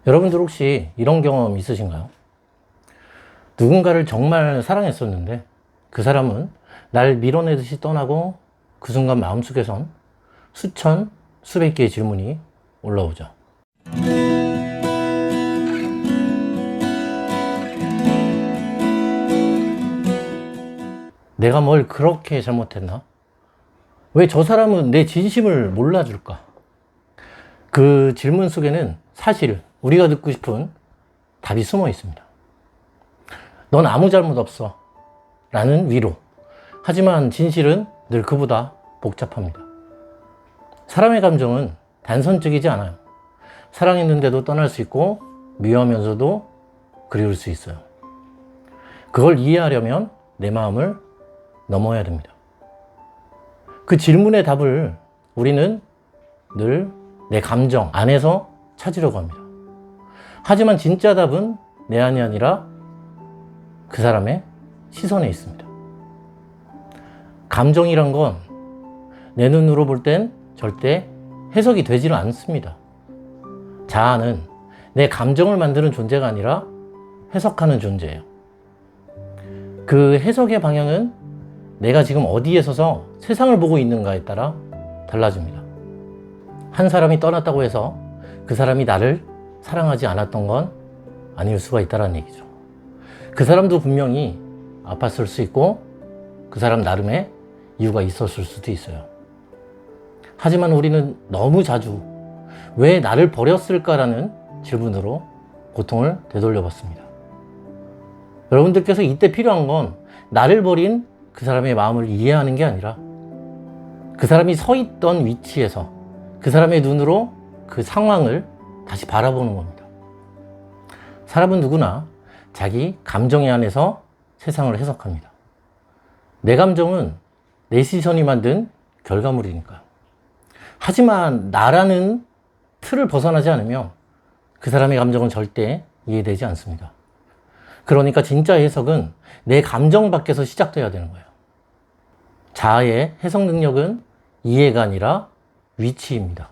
여러분들 혹시 이런 경험 있으신가요? 누군가를 정말 사랑했었는데 그 사람은 날 밀어내듯이 떠나고 그 순간 마음속에선 수천, 수백 개의 질문이 올라오죠. 내가 뭘 그렇게 잘못했나? 왜 저 사람은 내 진심을 몰라줄까? 그 질문 속에는 사실 우리가 듣고 싶은 답이 숨어 있습니다. 넌 아무 잘못 없어 라는 위로. 하지만 진실은 늘 그보다 복잡합니다. 사람의 감정은 단선적이지 않아요. 사랑했는데도 떠날 수 있고 미워하면서도 그리울 수 있어요. 그걸 이해하려면 내 마음을 넘어야 됩니다. 그 질문의 답을 우리는 늘 내 감정 안에서 찾으려고 합니다. 하지만 진짜 답은 내 안이 아니라 그 사람의 시선에 있습니다. 감정이란 건 내 눈으로 볼 땐 절대 해석이 되지는 않습니다. 자아는 내 감정을 만드는 존재가 아니라 해석하는 존재예요. 그 해석의 방향은 내가 지금 어디에 서서 세상을 보고 있는가에 따라 달라집니다. 한 사람이 떠났다고 해서 그 사람이 나를 사랑하지 않았던 건 아닐 수가 있다는 얘기죠. 그 사람도 분명히 아팠을 수 있고 그 사람 나름의 이유가 있었을 수도 있어요. 하지만 우리는 너무 자주 왜 나를 버렸을까라는 질문으로 고통을 되돌려봤습니다. 여러분들께서 이때 필요한 건 나를 버린 그 사람의 마음을 이해하는 게 아니라 그 사람이 서 있던 위치에서 그 사람의 눈으로 그 상황을 다시 바라보는 겁니다. 사람은 누구나 자기 감정에 안에서 세상을 해석합니다. 내 감정은 내 시선이 만든 결과물이니까요. 하지만 나라는 틀을 벗어나지 않으면 그 사람의 감정은 절대 이해되지 않습니다. 그러니까 진짜 해석은 내 감정 밖에서 시작돼야 되는 거예요. 자아의 해석 능력은 이해가 아니라 위치입니다.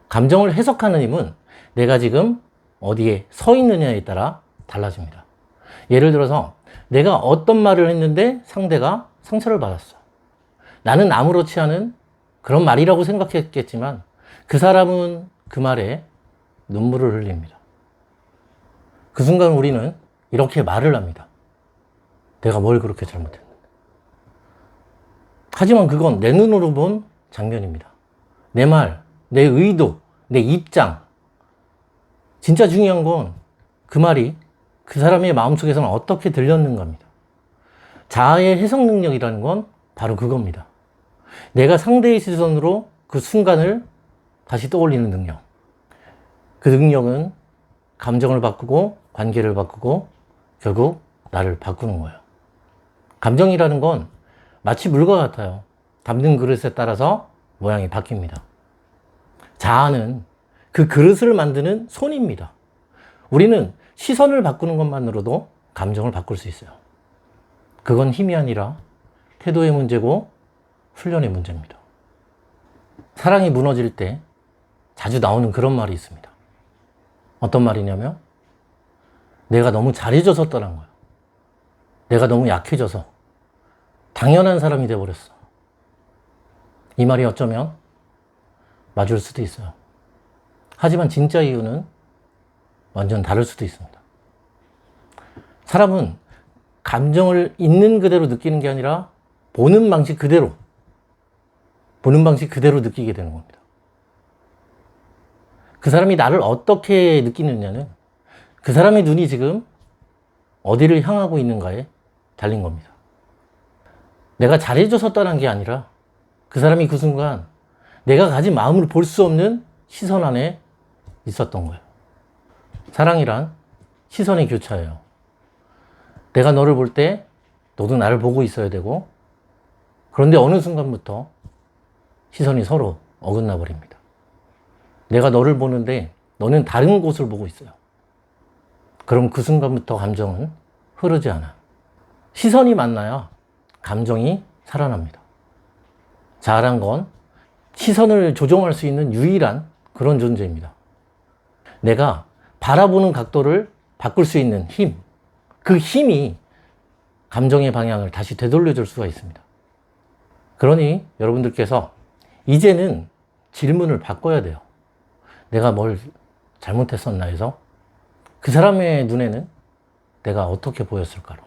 감정을 해석하는 힘은 내가 지금 어디에 서 있느냐에 따라 달라집니다. 예를 들어서 내가 어떤 말을 했는데 상대가 상처를 받았어. 나는 아무렇지 않은 그런 말이라고 생각했겠지만 그 사람은 그 말에 눈물을 흘립니다. 그 순간 우리는 이렇게 말을 합니다. 내가 뭘 그렇게 잘못했는데. 하지만 그건 내 눈으로 본 장면입니다. 내 말, 내 의도, 내 입장. 진짜 중요한 건 그 말이 그 사람의 마음속에서는 어떻게 들렸는가입니다. 자아의 해석 능력이라는 건 바로 그겁니다. 내가 상대의 시선으로 그 순간을 다시 떠올리는 능력. 그 능력은 감정을 바꾸고 관계를 바꾸고 결국 나를 바꾸는 거예요. 감정이라는 건 마치 물과 같아요. 담는 그릇에 따라서 모양이 바뀝니다. 자아는 그 그릇을 만드는 손입니다. 우리는 시선을 바꾸는 것만으로도 감정을 바꿀 수 있어요. 그건 힘이 아니라 태도의 문제고 훈련의 문제입니다. 사랑이 무너질 때 자주 나오는 그런 말이 있습니다. 어떤 말이냐면 내가 너무 잘해줘서 떠난 거야. 내가 너무 약해져서 당연한 사람이 돼버렸어. 이 말이 어쩌면 맞을 수도 있어요. 하지만 진짜 이유는 완전 다를 수도 있습니다. 사람은 감정을 있는 그대로 느끼는 게 아니라 보는 방식 그대로 느끼게 되는 겁니다. 그 사람이 나를 어떻게 느끼느냐는 그 사람의 눈이 지금 어디를 향하고 있는가에 달린 겁니다. 내가 잘해줘서 떠난 게 아니라 그 사람이 그 순간 내가 가진 마음을 볼 수 없는 시선 안에 있었던 거예요. 사랑이란 시선의 교차예요. 내가 너를 볼 때 너도 나를 보고 있어야 되고 그런데 어느 순간부터 시선이 서로 어긋나 버립니다. 내가 너를 보는데 너는 다른 곳을 보고 있어요. 그럼 그 순간부터 감정은 흐르지 않아요. 시선이 만나야 감정이 살아납니다. 자아란 건 시선을 조종할 수 있는 유일한 그런 존재입니다. 내가 바라보는 각도를 바꿀 수 있는 힘, 그 힘이 감정의 방향을 다시 되돌려 줄 수가 있습니다. 그러니 여러분들께서 이제는 질문을 바꿔야 돼요. 내가 뭘 잘못했었나 해서 그 사람의 눈에는 내가 어떻게 보였을까로.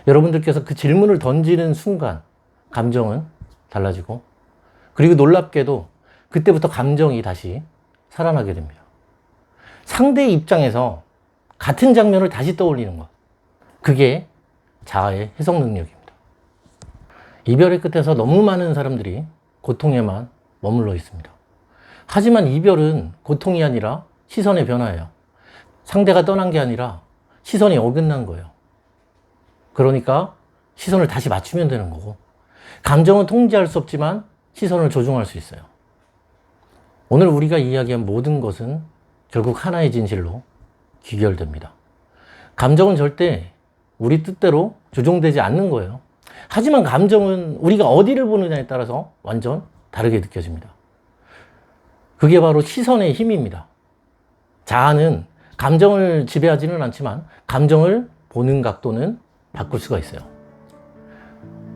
여러분들께서 그 질문을 던지는 순간 감정은 달라지고, 그리고 놀랍게도 그때부터 감정이 다시 살아나게 됩니다. 상대의 입장에서 같은 장면을 다시 떠올리는 것. 그게 자아의 해석 능력입니다. 이별의 끝에서 너무 많은 사람들이 고통에만 머물러 있습니다. 하지만 이별은 고통이 아니라 시선의 변화예요. 상대가 떠난 게 아니라 시선이 어긋난 거예요. 그러니까 시선을 다시 맞추면 되는 거고, 감정은 통제할 수 없지만 시선을 조종할 수 있어요. 오늘 우리가 이야기한 모든 것은 결국 하나의 진실로 귀결됩니다. 감정은 절대 우리 뜻대로 조종되지 않는 거예요. 하지만 감정은 우리가 어디를 보느냐에 따라서 완전 다르게 느껴집니다. 그게 바로 시선의 힘입니다. 자아는 감정을 지배하지는 않지만 감정을 보는 각도는 바꿀 수가 있어요.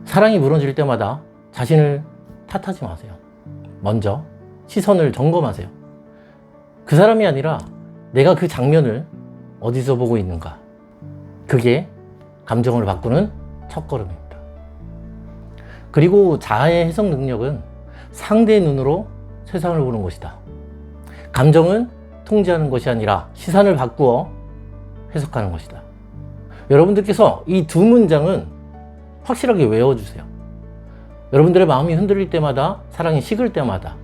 사랑이 무너질 때마다 자신을 탓하지 마세요. 먼저 시선을 점검하세요. 그 사람이 아니라 내가 그 장면을 어디서 보고 있는가. 그게 감정을 바꾸는 첫걸음입니다. 그리고 자아의 해석 능력은 상대의 눈으로 세상을 보는 것이다. 감정은 통제하는 것이 아니라 시선을 바꾸어 해석하는 것이다. 여러분들께서 이 두 문장은 확실하게 외워주세요. 여러분들의 마음이 흔들릴 때마다, 사랑이 식을 때마다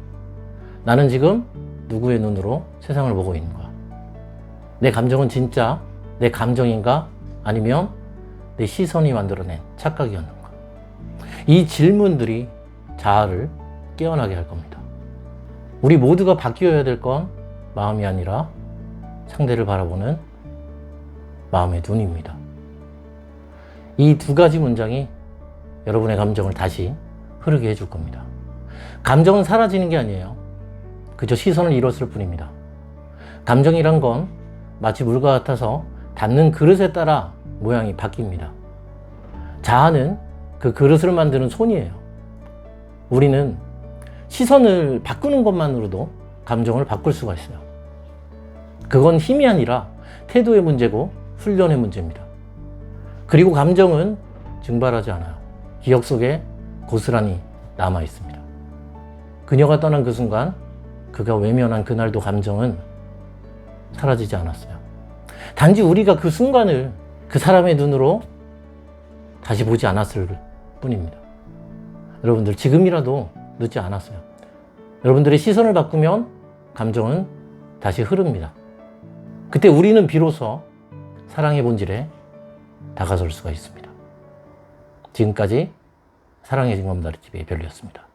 나는 지금 누구의 눈으로 세상을 보고 있는 거야. 내 감정은 진짜 내 감정인가? 아니면 내 시선이 만들어낸 착각이었는가? 이 질문들이 자아를 깨어나게 할 겁니다. 우리 모두가 바뀌어야 될 건 마음이 아니라 상대를 바라보는 마음의 눈입니다. 이 두 가지 문장이 여러분의 감정을 다시 흐르게 해줄 겁니다. 감정은 사라지는 게 아니에요. 그저 시선을 잃었을 뿐입니다. 감정이란 건 마치 물과 같아서 닿는 그릇에 따라 모양이 바뀝니다. 자아는 그 그릇을 만드는 손이에요. 우리는 시선을 바꾸는 것만으로도 감정을 바꿀 수가 있어요. 그건 힘이 아니라 태도의 문제고 훈련의 문제입니다. 그리고 감정은 증발하지 않아요. 기억 속에 고스란히 남아 있습니다. 그녀가 떠난 그 순간, 그가 외면한 그날도 감정은 사라지지 않았어요. 단지 우리가 그 순간을 그 사람의 눈으로 다시 보지 않았을 뿐입니다. 여러분들 지금이라도 늦지 않았어요. 여러분들의 시선을 바꾸면 감정은 다시 흐릅니다. 그때 우리는 비로소 사랑의 본질에 다가설 수가 있습니다. 지금까지 사랑의 징검다리TV의 별이었습니다.